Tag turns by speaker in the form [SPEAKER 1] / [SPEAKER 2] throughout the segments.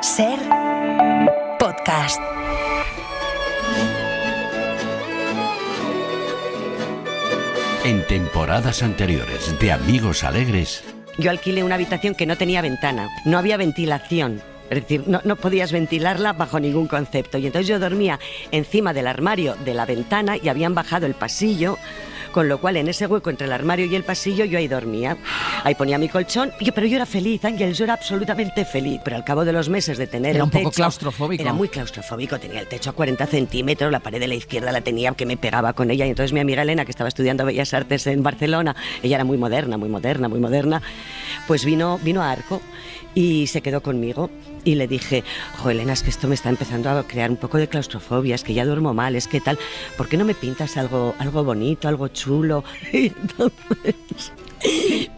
[SPEAKER 1] Ser podcast.
[SPEAKER 2] En temporadas anteriores de Amigos Alegres.
[SPEAKER 3] Yo alquilé una habitación que no tenía ventana, no había ventilación. Es decir, no podías ventilarla bajo ningún concepto. Y entonces yo dormía encima del armario de la ventana y habían bajado el pasillo, con lo cual en ese hueco entre el armario y el pasillo yo ahí dormía. Ahí ponía mi colchón, pero yo era feliz, Ángel, yo era absolutamente feliz. Pero al cabo de los meses de tener
[SPEAKER 4] era
[SPEAKER 3] el
[SPEAKER 4] un poco
[SPEAKER 3] techo,
[SPEAKER 4] claustrofóbico.
[SPEAKER 3] Era muy claustrofóbico, tenía el techo a 40 centímetros, la pared de la izquierda la tenía que me pegaba con ella. Y entonces mi amiga Elena, que estaba estudiando Bellas Artes en Barcelona, ella era muy moderna, pues vino a Arco y se quedó conmigo. Y le dije, Elena, es que esto me está empezando a crear un poco de claustrofobia, es que ya duermo mal, es que tal, ¿por qué no me pintas algo bonito, algo chulo? Y entonces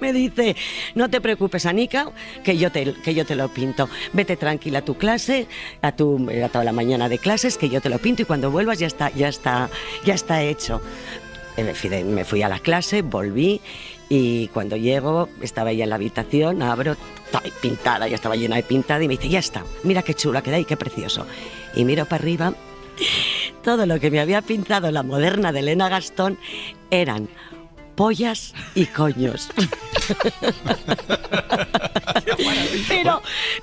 [SPEAKER 3] me dice, no te preocupes, Anica, que yo te lo pinto. Vete tranquila a tu clase, a toda la mañana de clases, que yo te lo pinto y cuando vuelvas ya está hecho. Me fui a la clase, volví. Y cuando llego, estaba ella en la habitación, abro, estaba pintada, ya estaba llena de pintada, y me dice, ya está, mira qué chula queda y qué precioso. Y miro para arriba, todo lo que me había pintado la moderna de Elena Gastón eran pollas y coños.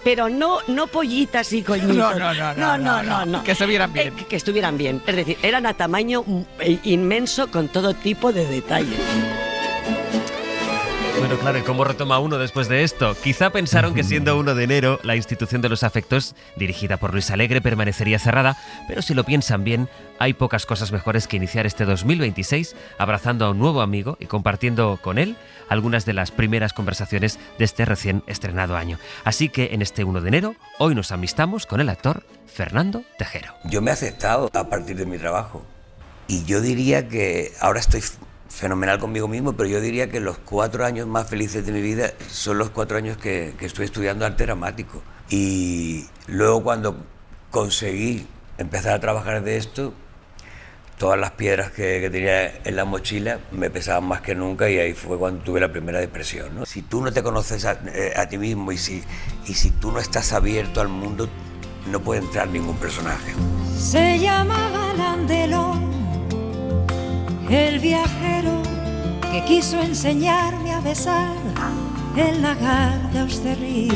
[SPEAKER 3] pero no pollitas y coñitos.
[SPEAKER 4] No. Que se vieran bien.
[SPEAKER 3] Que estuvieran bien. Es decir, eran a tamaño inmenso con todo tipo de detalles.
[SPEAKER 5] Bueno, claro, ¿y cómo retoma uno después de esto? Quizá pensaron que siendo 1 de enero, la institución de los afectos, dirigida por Luis Alegre, permanecería cerrada, pero si lo piensan bien, hay pocas cosas mejores que iniciar este 2026 abrazando a un nuevo amigo y compartiendo con él algunas de las primeras conversaciones de este recién estrenado año. Así que en este 1 de enero, hoy nos amistamos con el actor Fernando Tejero.
[SPEAKER 6] Yo me he aceptado a partir de mi trabajo y yo diría que ahora estoy fenomenal conmigo mismo, pero yo diría que los 4 años más felices de mi vida son los 4 años que estoy estudiando arte dramático. Y luego cuando conseguí empezar a trabajar de esto, todas las piedras que tenía en la mochila me pesaban más que nunca y ahí fue cuando tuve la primera depresión, ¿no? Si tú no te conoces a ti mismo y si tú no estás abierto al mundo, no puede entrar ningún personaje.
[SPEAKER 7] Se llamaba Landelón, el viajero que quiso enseñarme a besar el lagar de Austerlitz.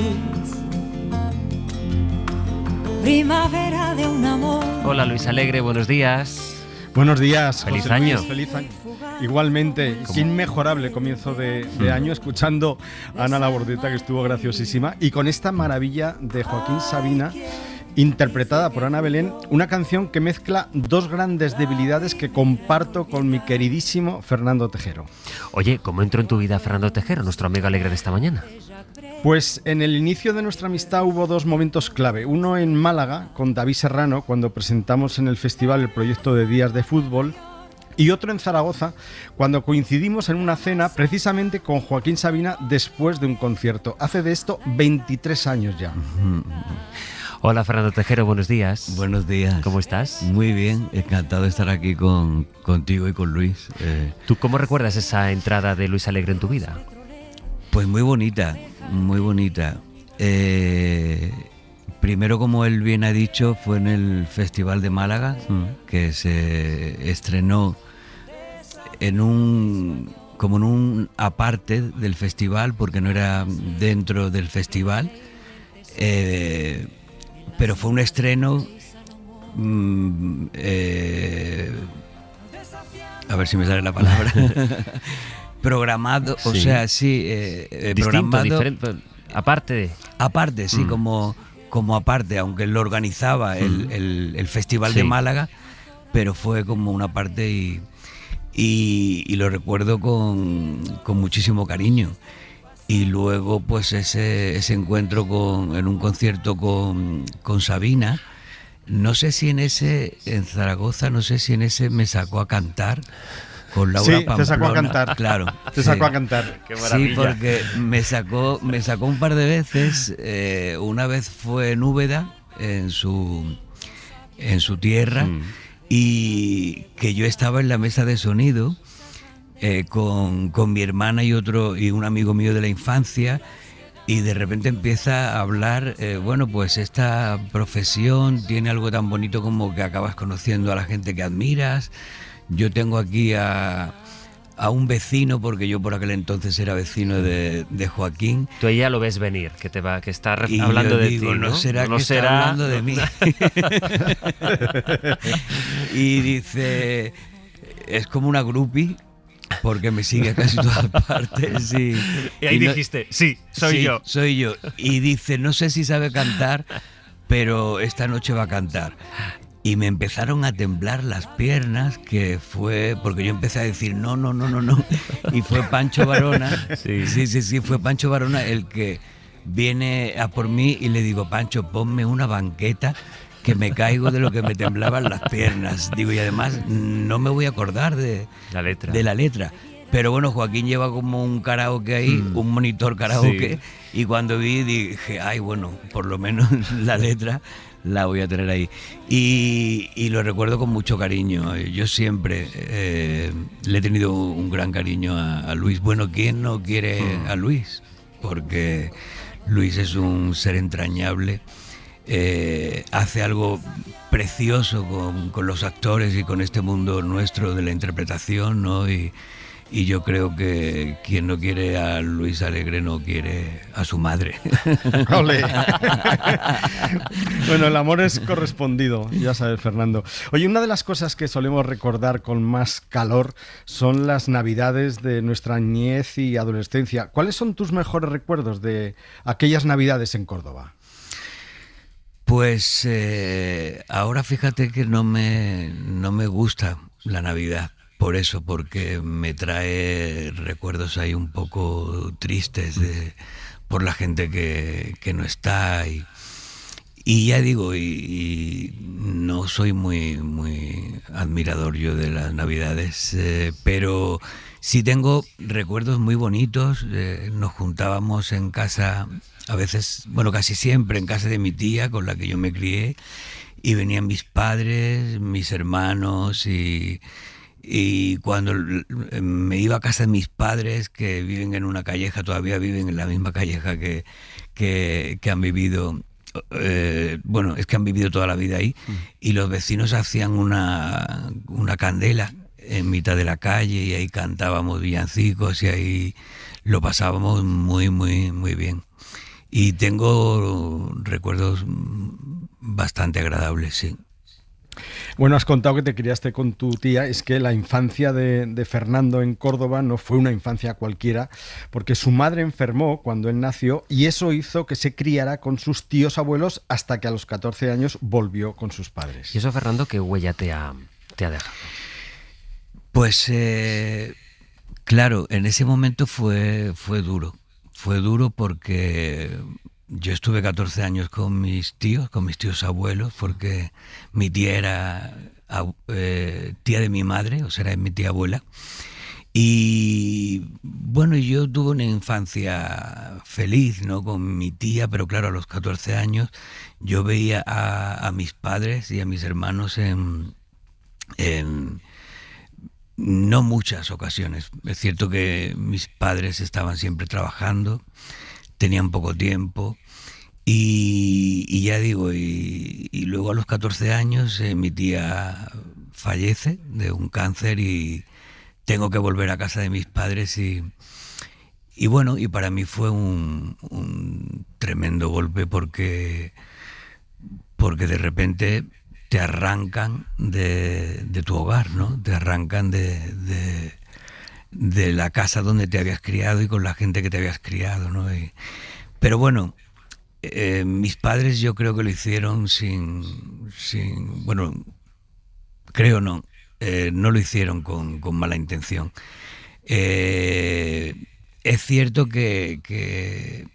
[SPEAKER 7] Primavera de un amor.
[SPEAKER 5] Hola Luis Alegre, buenos días.
[SPEAKER 8] Buenos días.
[SPEAKER 5] Feliz
[SPEAKER 8] José
[SPEAKER 5] año.
[SPEAKER 8] Luis, feliz año. Igualmente, qué inmejorable comienzo de año, escuchando a Ana Labordeta, que estuvo graciosísima, y con esta maravilla de Joaquín Sabina, interpretada por Ana Belén, una canción que mezcla dos grandes debilidades que comparto con mi queridísimo Fernando Tejero.
[SPEAKER 5] Oye, ¿cómo entró en tu vida Fernando Tejero, nuestro amigo alegre de esta mañana?
[SPEAKER 8] Pues en el inicio de nuestra amistad hubo dos momentos clave. Uno en Málaga, con David Serrano, cuando presentamos en el festival el proyecto de Días de Fútbol, y otro en Zaragoza, cuando coincidimos en una cena precisamente con Joaquín Sabina después de un concierto. Hace de esto 23 años ya.
[SPEAKER 5] Hola Fernando Tejero, buenos días.
[SPEAKER 9] Buenos días.
[SPEAKER 5] ¿Cómo estás?
[SPEAKER 9] Muy bien, encantado de estar aquí contigo y con Luis.
[SPEAKER 5] ¿Tú cómo recuerdas esa entrada de Luis Alegre en tu vida?
[SPEAKER 9] Pues muy bonita, muy bonita. Primero, como él bien ha dicho, fue en el Festival de Málaga, que se estrenó en un aparte del festival, porque no era dentro del festival. Pero fue un estreno, a ver si me sale la palabra, programado, sí. O sea, sí,
[SPEAKER 5] distinto, diferente, aparte,
[SPEAKER 9] sí, como aparte, aunque él lo organizaba el Festival de Málaga, pero fue como una parte y lo recuerdo con muchísimo cariño. Y luego pues ese encuentro en un concierto con Sabina, no sé si en Zaragoza, no sé si en ese me sacó a cantar con Laura Pamplona.
[SPEAKER 8] Sí, te sacó a cantar.
[SPEAKER 9] Claro.
[SPEAKER 8] Te sacó a cantar.
[SPEAKER 5] Qué maravilla.
[SPEAKER 9] Sí, porque me sacó un par de veces. Una vez fue en Úbeda, en su tierra, y que yo estaba en la mesa de sonido con mi hermana y un amigo mío de la infancia, y de repente empieza a hablar, bueno, pues esta profesión tiene algo tan bonito como que acabas conociendo a la gente que admiras. Yo tengo aquí a un vecino, porque yo por aquel entonces era vecino de Joaquín.
[SPEAKER 5] Tú ya lo ves venir, que está
[SPEAKER 9] y
[SPEAKER 5] hablando de
[SPEAKER 9] digo,
[SPEAKER 5] ti, ¿no?
[SPEAKER 9] No será
[SPEAKER 5] no
[SPEAKER 9] que
[SPEAKER 5] será
[SPEAKER 9] está hablando de mí. Y dice, es como una groupie, porque me sigue a casi todas partes.
[SPEAKER 5] Y ahí dijiste, sí, soy yo.
[SPEAKER 9] Soy yo. Y dice, no sé si sabe cantar, pero esta noche va a cantar. Y me empezaron a temblar las piernas, que fue porque yo empecé a decir no. Y fue Pancho Varona, sí, fue Pancho Varona el que viene a por mí y le digo, Pancho, ponme una banqueta que me caigo de lo que me temblaban las piernas. Digo, y además no me voy a acordar de la letra. Pero bueno, Joaquín lleva como un karaoke ahí, un monitor karaoke, y cuando vi dije, ay, bueno, por lo menos la letra la voy a tener ahí. Y lo recuerdo con mucho cariño. Yo siempre le he tenido un gran cariño a Luis. Bueno, ¿quién no quiere a Luis? Porque Luis es un ser entrañable. Hace algo precioso con los actores y con este mundo nuestro de la interpretación, ¿no? Y yo creo que quien no quiere a Luis Alegre no quiere a su madre.
[SPEAKER 8] ¡Ole! Bueno, el amor es correspondido, ya sabes, Fernando. Oye, una de las cosas que solemos recordar con más calor son las Navidades de nuestra niñez y adolescencia. ¿Cuáles son tus mejores recuerdos de aquellas Navidades en Córdoba?
[SPEAKER 9] Pues ahora fíjate que no me gusta la Navidad. Por eso, porque me trae recuerdos ahí un poco tristes por la gente que no está. Y ya digo, y no soy muy admirador yo de las Navidades, pero sí tengo recuerdos muy bonitos. Nos juntábamos en casa, a veces, bueno, casi siempre en casa de mi tía, con la que yo me crié, y venían mis padres, mis hermanos, y cuando me iba a casa de mis padres, que viven en una calleja, todavía viven en la misma calleja que han vivido, bueno, es que han vivido toda la vida ahí, y los vecinos hacían una candela en mitad de la calle, y ahí cantábamos villancicos, y ahí lo pasábamos muy bien. Y tengo recuerdos bastante agradables, sí.
[SPEAKER 8] Bueno, has contado que te criaste con tu tía. Es que la infancia de Fernando en Córdoba no fue una infancia cualquiera, porque su madre enfermó cuando él nació y eso hizo que se criara con sus tíos abuelos hasta que a los 14 años volvió con sus padres.
[SPEAKER 5] ¿Y eso, Fernando, qué huella te ha dejado?
[SPEAKER 9] Pues claro, en ese momento fue duro. Fue duro porque yo estuve 14 años con mis tíos abuelos, porque mi tía era tía de mi madre, o sea, era mi tía abuela. Y bueno, yo tuve una infancia feliz, ¿no?, con mi tía, pero claro, a los 14 años yo veía a mis padres y a mis hermanos en no muchas ocasiones. Es cierto que mis padres estaban siempre trabajando, tenían poco tiempo y ya digo, y luego a los 14 años mi tía fallece de un cáncer y tengo que volver a casa de mis padres y bueno, y para mí fue un tremendo golpe porque de repente te arrancan de tu hogar, ¿no? Te arrancan de la casa donde te habías criado y con la gente que te habías criado, ¿no? Pero bueno, mis padres yo creo que lo hicieron sin bueno, creo no lo hicieron con mala intención. Es cierto que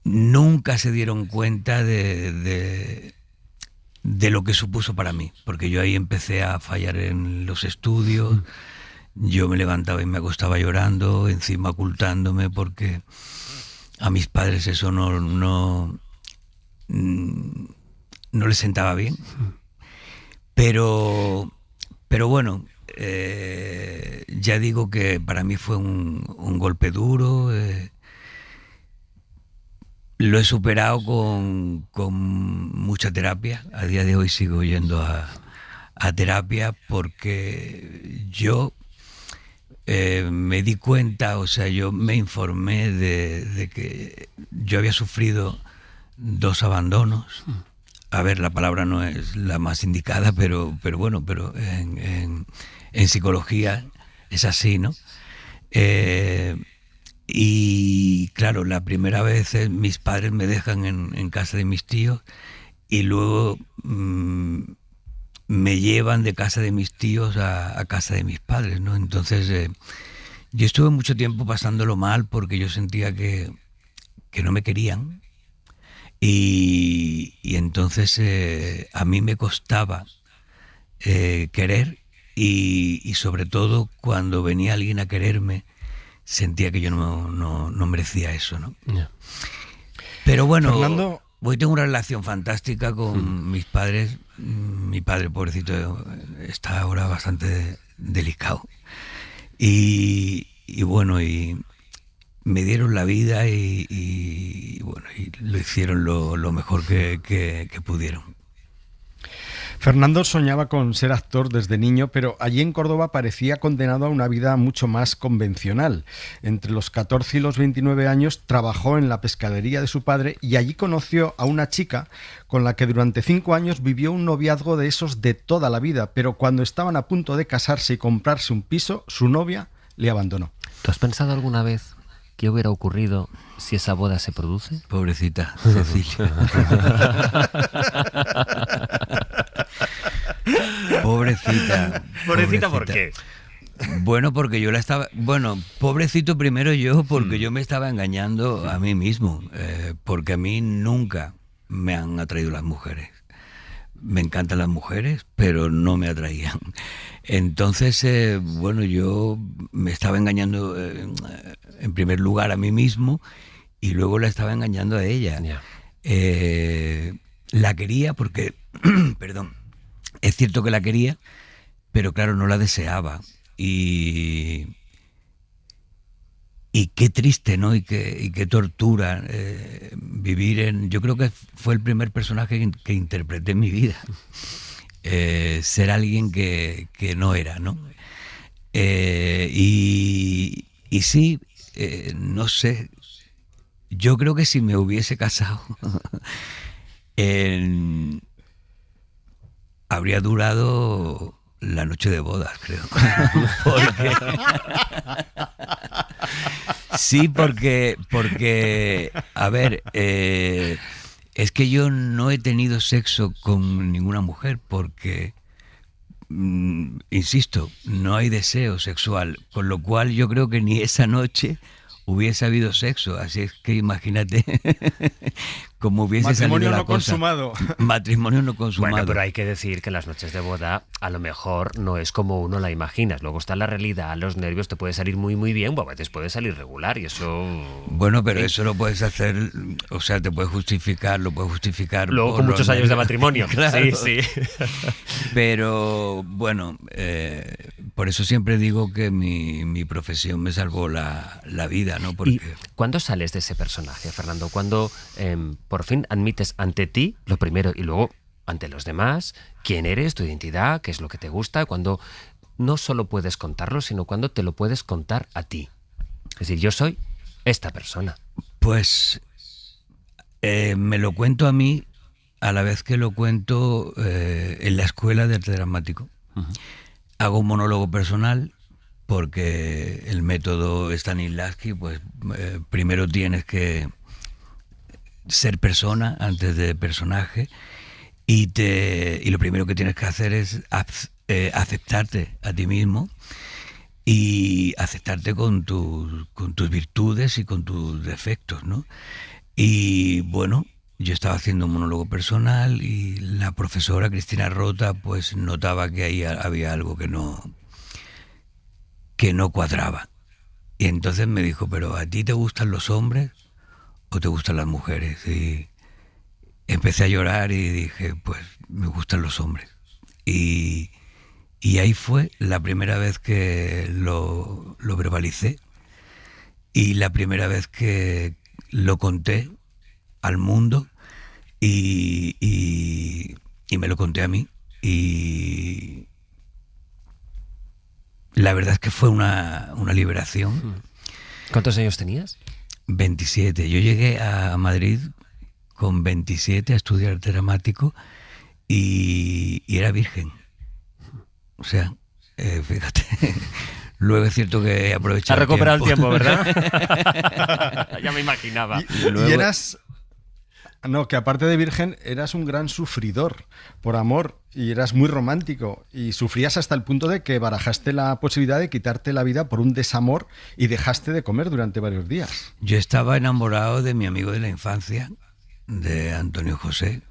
[SPEAKER 9] nunca se dieron cuenta de lo que supuso para mí, porque yo ahí empecé a fallar en los estudios, yo me levantaba y me acostaba llorando, encima ocultándome, porque a mis padres eso no les sentaba bien. Pero bueno, ya digo que para mí fue un golpe duro, Lo he superado con mucha terapia. A día de hoy sigo yendo a terapia porque yo me di cuenta, o sea, yo me informé de que yo había sufrido 2 abandonos. A ver, la palabra no es la más indicada, pero bueno, pero en psicología es así, ¿no? Y claro, la primera vez mis padres me dejan en casa de mis tíos y luego me llevan de casa de mis tíos a casa de mis padres, ¿no? Entonces yo estuve mucho tiempo pasándolo mal porque yo sentía que no me querían y entonces a mí me costaba querer y sobre todo cuando venía alguien a quererme sentía que yo no merecía eso, ¿no? Yeah. Pero bueno,
[SPEAKER 8] Fernando,
[SPEAKER 9] hoy tengo una relación fantástica con mis padres. Mi padre, pobrecito, está ahora bastante delicado. Y bueno, y me dieron la vida y bueno, y lo hicieron lo mejor que pudieron.
[SPEAKER 8] Fernando soñaba con ser actor desde niño, pero allí en Córdoba parecía condenado a una vida mucho más convencional. Entre los 14 y los 29 años trabajó en la pescadería de su padre y allí conoció a una chica con la que durante 5 años vivió un noviazgo de esos de toda la vida, pero cuando estaban a punto de casarse y comprarse un piso, su novia le abandonó.
[SPEAKER 5] ¿Tú has pensado alguna vez qué hubiera ocurrido si esa boda se produce?
[SPEAKER 9] Pobrecita Cecilia. Pobrecita.
[SPEAKER 5] Pobrecita, ¿por qué?
[SPEAKER 9] Bueno, porque yo la estaba... Bueno, pobrecito primero yo, porque yo me estaba engañando a mí mismo, porque a mí nunca me han atraído las mujeres. Me encantan las mujeres, pero no me atraían. Entonces, bueno, yo me estaba engañando en primer lugar a mí mismo y luego la estaba engañando a ella. Yeah. La quería porque, perdón, es cierto que la quería, pero claro, no la deseaba. Y qué triste, ¿no? Y qué tortura vivir en... Yo creo que fue el primer personaje que interpreté en mi vida. Ser alguien que no era, ¿no? Y sí, no sé, yo creo que si me hubiese casado habría durado la noche de bodas, creo. Porque a ver, es que yo no he tenido sexo con ninguna mujer porque, insisto, no hay deseo sexual, con lo cual yo creo que ni esa noche hubiese habido sexo, así es que imagínate cómo hubiese salido la cosa. Matrimonio no consumado.
[SPEAKER 5] Bueno, pero hay que decir que las noches de boda a lo mejor no es como uno la imaginas. Luego está la realidad, los nervios, te puede salir muy muy bien, o a veces puede salir regular y eso...
[SPEAKER 9] Bueno, pero eso lo puedes hacer, o sea, te puedes justificar, lo puedes justificar...
[SPEAKER 5] Luego con muchos años de matrimonio.
[SPEAKER 9] Claro.
[SPEAKER 5] Sí.
[SPEAKER 9] Pero bueno, por eso siempre digo que mi profesión me salvó la vida, ¿no? Porque...
[SPEAKER 5] ¿Y cuándo sales de ese personaje, Fernando? ¿Cuándo por fin admites ante ti, lo primero, y luego ante los demás, quién eres, tu identidad, qué es lo que te gusta, cuando no solo puedes contarlo, sino cuando te lo puedes contar a ti? Es decir, yo soy esta persona.
[SPEAKER 9] Pues me lo cuento a mí a la vez que lo cuento en la escuela de arte dramático. Uh-huh. Hago un monólogo personal porque el método Stanislavski, pues primero tienes que ser persona antes de personaje y lo primero que tienes que hacer es aceptarte a ti mismo y aceptarte con tus virtudes y con tus defectos, ¿no? Y bueno, yo estaba haciendo un monólogo personal y la profesora Cristina Rota pues notaba que ahí había algo que no cuadraba. Y entonces me dijo, ¿pero a ti te gustan los hombres o te gustan las mujeres? Y empecé a llorar y dije, pues me gustan los hombres. Y ahí fue la primera vez que lo verbalicé y la primera vez que lo conté al mundo y me lo conté a mí. Y la verdad es que fue una liberación.
[SPEAKER 5] ¿Cuántos años tenías?
[SPEAKER 9] 27. Yo llegué a Madrid con 27 a estudiar arte dramático y era virgen. O sea, fíjate. Luego es cierto que he aprovechado.
[SPEAKER 5] Ha recuperado el tiempo, ¿verdad? Ya me imaginaba.
[SPEAKER 8] Y eras... No, que aparte de virgen, eras un gran sufridor por amor y eras muy romántico y sufrías hasta el punto de que barajaste la posibilidad de quitarte la vida por un desamor y dejaste de comer durante varios días.
[SPEAKER 9] Yo estaba enamorado de mi amigo de la infancia, de Antonio José.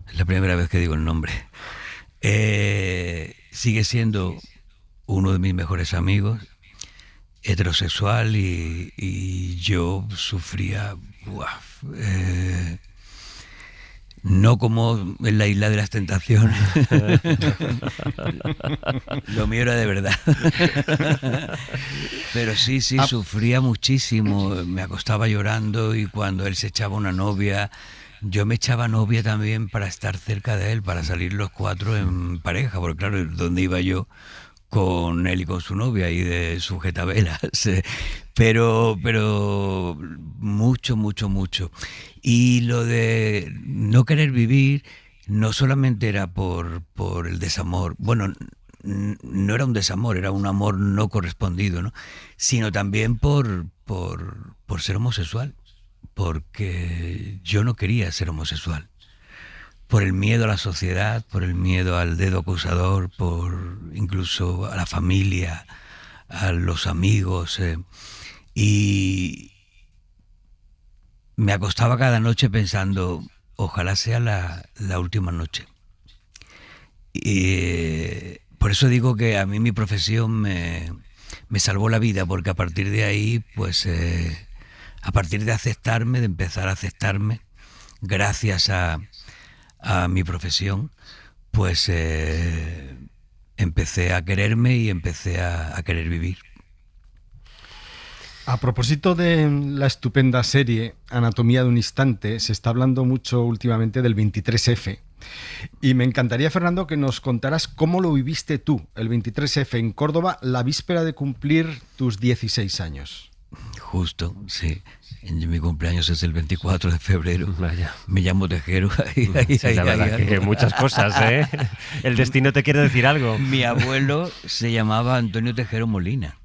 [SPEAKER 9] Es la primera vez que digo el nombre. Sigue siendo uno de mis mejores amigos, heterosexual, y yo sufría... no como en la Isla de las Tentaciones. Lo mío era de verdad. Pero sí, sufría muchísimo. Me acostaba llorando y cuando él se echaba una novia, yo me echaba novia también para estar cerca de él, para salir los cuatro en pareja, porque claro, ¿dónde iba yo con él y con su novia y de sujetavelas? Pero mucho. Y lo de no querer vivir no solamente era por el desamor, bueno, no era un desamor, era un amor no correspondido, ¿no? Sino también por ser homosexual, porque yo no quería ser homosexual. Por el miedo a la sociedad, por el miedo al dedo acusador, por incluso a la familia, a los amigos. Y me acostaba cada noche pensando, ojalá sea la última noche. Y por eso digo que a mí mi profesión me salvó la vida, porque a partir de ahí, pues, a partir de aceptarme, de empezar a aceptarme, gracias a mi profesión, pues empecé a quererme y empecé a querer vivir.
[SPEAKER 8] A propósito de la estupenda serie Anatomía de un instante, se está hablando mucho últimamente del 23F. Y me encantaría, Fernando, que nos contaras cómo lo viviste tú, el 23F en Córdoba, la víspera de cumplir tus 16 años.
[SPEAKER 9] Justo, sí. Mi cumpleaños es el 24 de febrero.
[SPEAKER 5] Vaya.
[SPEAKER 9] Me llamo Tejero.
[SPEAKER 5] La verdad que muchas cosas, ¿eh? El destino te quiere decir algo.
[SPEAKER 9] Mi abuelo se llamaba Antonio Tejero Molina.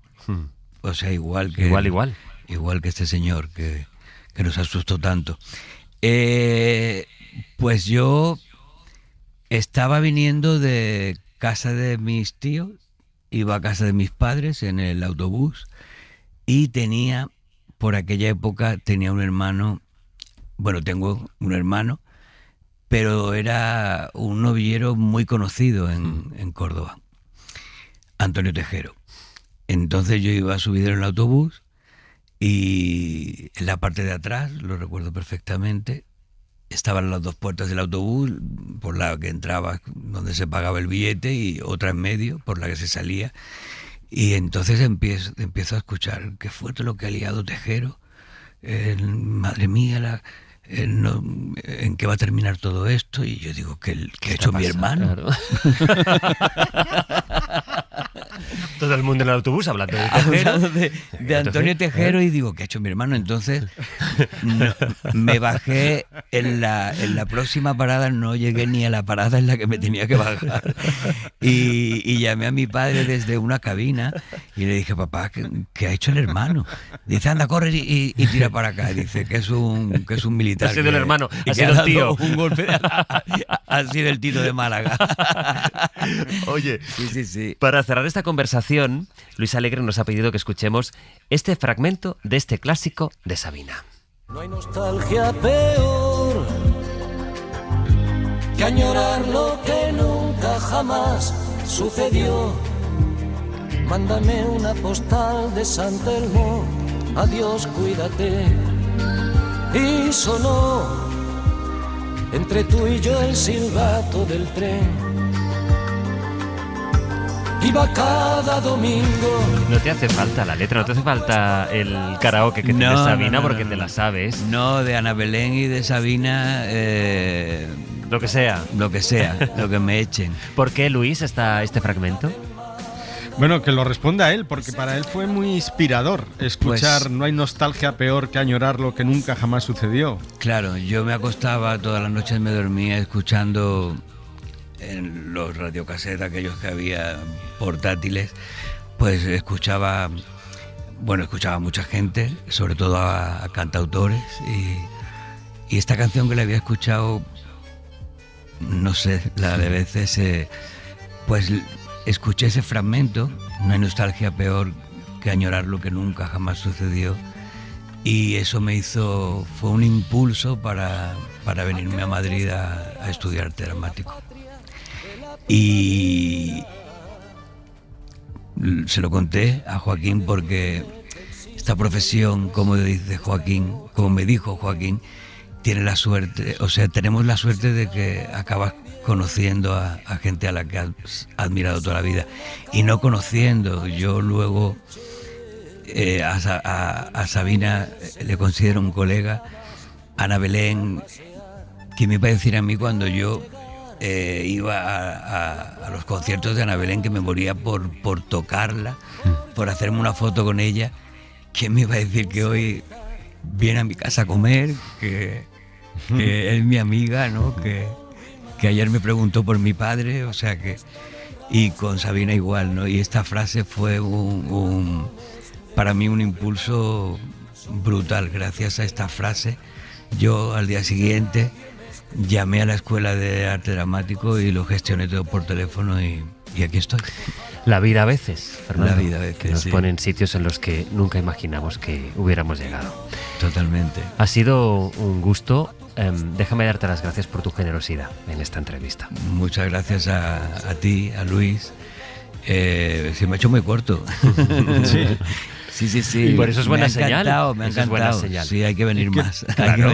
[SPEAKER 9] O sea, igual que este señor que nos asustó tanto. Pues yo estaba viniendo de casa de mis tíos, iba a casa de mis padres en el autobús y por aquella época tenía un hermano, bueno, tengo un hermano, pero era un novillero muy conocido en Córdoba, Antonio Tejero. Entonces yo iba subido en el autobús y en la parte de atrás, lo recuerdo perfectamente, estaban las dos puertas del autobús, por la que entraba donde se pagaba el billete y otra en medio, por la que se salía. Y entonces empiezo a escuchar, qué fuerte lo que ha liado Tejero, madre mía, ¿en qué va a terminar todo esto? Y yo digo, ¿qué ha hecho mi hermano?
[SPEAKER 5] Claro. Todo el mundo en el autobús hablando de Tejero.
[SPEAKER 9] de Antonio Tejero, y digo, ¿qué ha hecho mi hermano? Entonces me bajé en la próxima parada, no llegué ni a la parada en la que me tenía que bajar. Y llamé a mi padre desde una cabina y le dije, papá, ¿qué ha hecho el hermano? Dice, anda, corre y tira para acá. Dice que es un militar.
[SPEAKER 5] Ha sido el hermano,
[SPEAKER 9] ha
[SPEAKER 5] sido el tío.
[SPEAKER 9] Un golpe, ha sido el Tito de Málaga.
[SPEAKER 5] Oye,
[SPEAKER 9] sí.
[SPEAKER 5] Para cerrar esta conversación, Luis Alegre nos ha pedido que escuchemos este fragmento de este clásico de Sabina.
[SPEAKER 10] No hay nostalgia peor que añorar lo que nunca jamás sucedió. Mándame una postal de San Telmo, adiós, cuídate. Y sonó entre tú y yo el silbato del tren. iba cada domingo.
[SPEAKER 5] No te hace falta la letra, no te hace falta el karaoke que tiene Sabina porque te la sabes.
[SPEAKER 9] No, de Ana Belén y de Sabina...
[SPEAKER 5] Lo que sea.
[SPEAKER 9] Lo que me echen.
[SPEAKER 5] ¿Por qué, Luis, está este fragmento?
[SPEAKER 8] Bueno, que lo responda él, porque para él fue muy inspirador escuchar
[SPEAKER 9] Pues,
[SPEAKER 8] no hay nostalgia peor que añorar lo que nunca jamás sucedió.
[SPEAKER 9] Claro, yo me acostaba todas las noches, me dormía escuchando en los radiocasetes aquellos que había portátiles, pues escuchaba a mucha gente, sobre todo a cantautores, y esta canción que le había escuchado, no sé, la de veces, pues escuché ese fragmento, no hay nostalgia peor que añorar lo que nunca jamás sucedió, y eso fue un impulso para venirme a Madrid a estudiar arte dramático. Y se lo conté a Joaquín porque esta profesión, como me dijo Joaquín, tiene la suerte, tenemos la suerte de que acabas conociendo a gente a la que has admirado toda la vida y no conociendo. Yo luego a Sabina le considero un colega, Ana Belén, ¿qué me iba a decir a mí cuando yo iba a los conciertos de Ana Belén, que me moría por tocarla, por hacerme una foto con ella? ¿Quién me iba a decir que hoy viene a mi casa a comer, que es mi amiga, ¿no? Que ayer me preguntó por mi padre, y con Sabina igual, ¿no? Y esta frase fue para mí un impulso brutal. Gracias a esta frase, yo al día siguiente llamé a la Escuela de Arte Dramático y lo gestioné todo por teléfono y aquí estoy.
[SPEAKER 5] La vida a veces, Fernando,
[SPEAKER 9] la vida a veces,
[SPEAKER 5] que nos pone en sitios en los que nunca imaginamos que hubiéramos llegado.
[SPEAKER 9] Totalmente.
[SPEAKER 5] Ha sido un gusto. Déjame darte las gracias por tu generosidad en esta entrevista.
[SPEAKER 9] Muchas gracias a ti, a Luis. Se me ha hecho muy corto. Sí.
[SPEAKER 5] Y por eso es buena señal.
[SPEAKER 9] Me ha encantado. Sí, hay que venir más.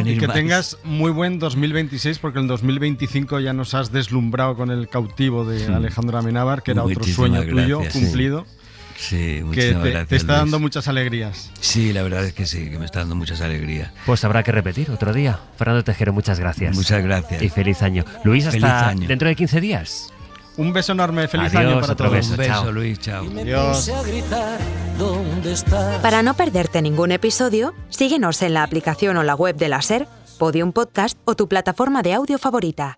[SPEAKER 8] Y que tengas muy buen 2026, porque en el 2025 ya nos has deslumbrado con El cautivo de Alejandro Amenábar, que era otro sueño tuyo cumplido.
[SPEAKER 9] Sí,
[SPEAKER 8] muchísimas
[SPEAKER 9] gracias.
[SPEAKER 8] Te está dando muchas alegrías.
[SPEAKER 9] Sí, la verdad es que sí, que me está dando muchas alegrías.
[SPEAKER 5] Pues habrá que repetir otro día. Fernando Tejero, muchas gracias.
[SPEAKER 9] Muchas gracias.
[SPEAKER 5] Y feliz año. Luis, hasta dentro de 15 días.
[SPEAKER 8] Un beso enorme, feliz
[SPEAKER 5] Adiós,
[SPEAKER 8] año para todos.
[SPEAKER 5] Beso,
[SPEAKER 9] un beso,
[SPEAKER 5] chao.
[SPEAKER 9] Luis, chao.
[SPEAKER 8] Adiós.
[SPEAKER 1] Para no perderte ningún episodio, síguenos en la aplicación o la web de la SER, Podium Podcast o tu plataforma de audio favorita.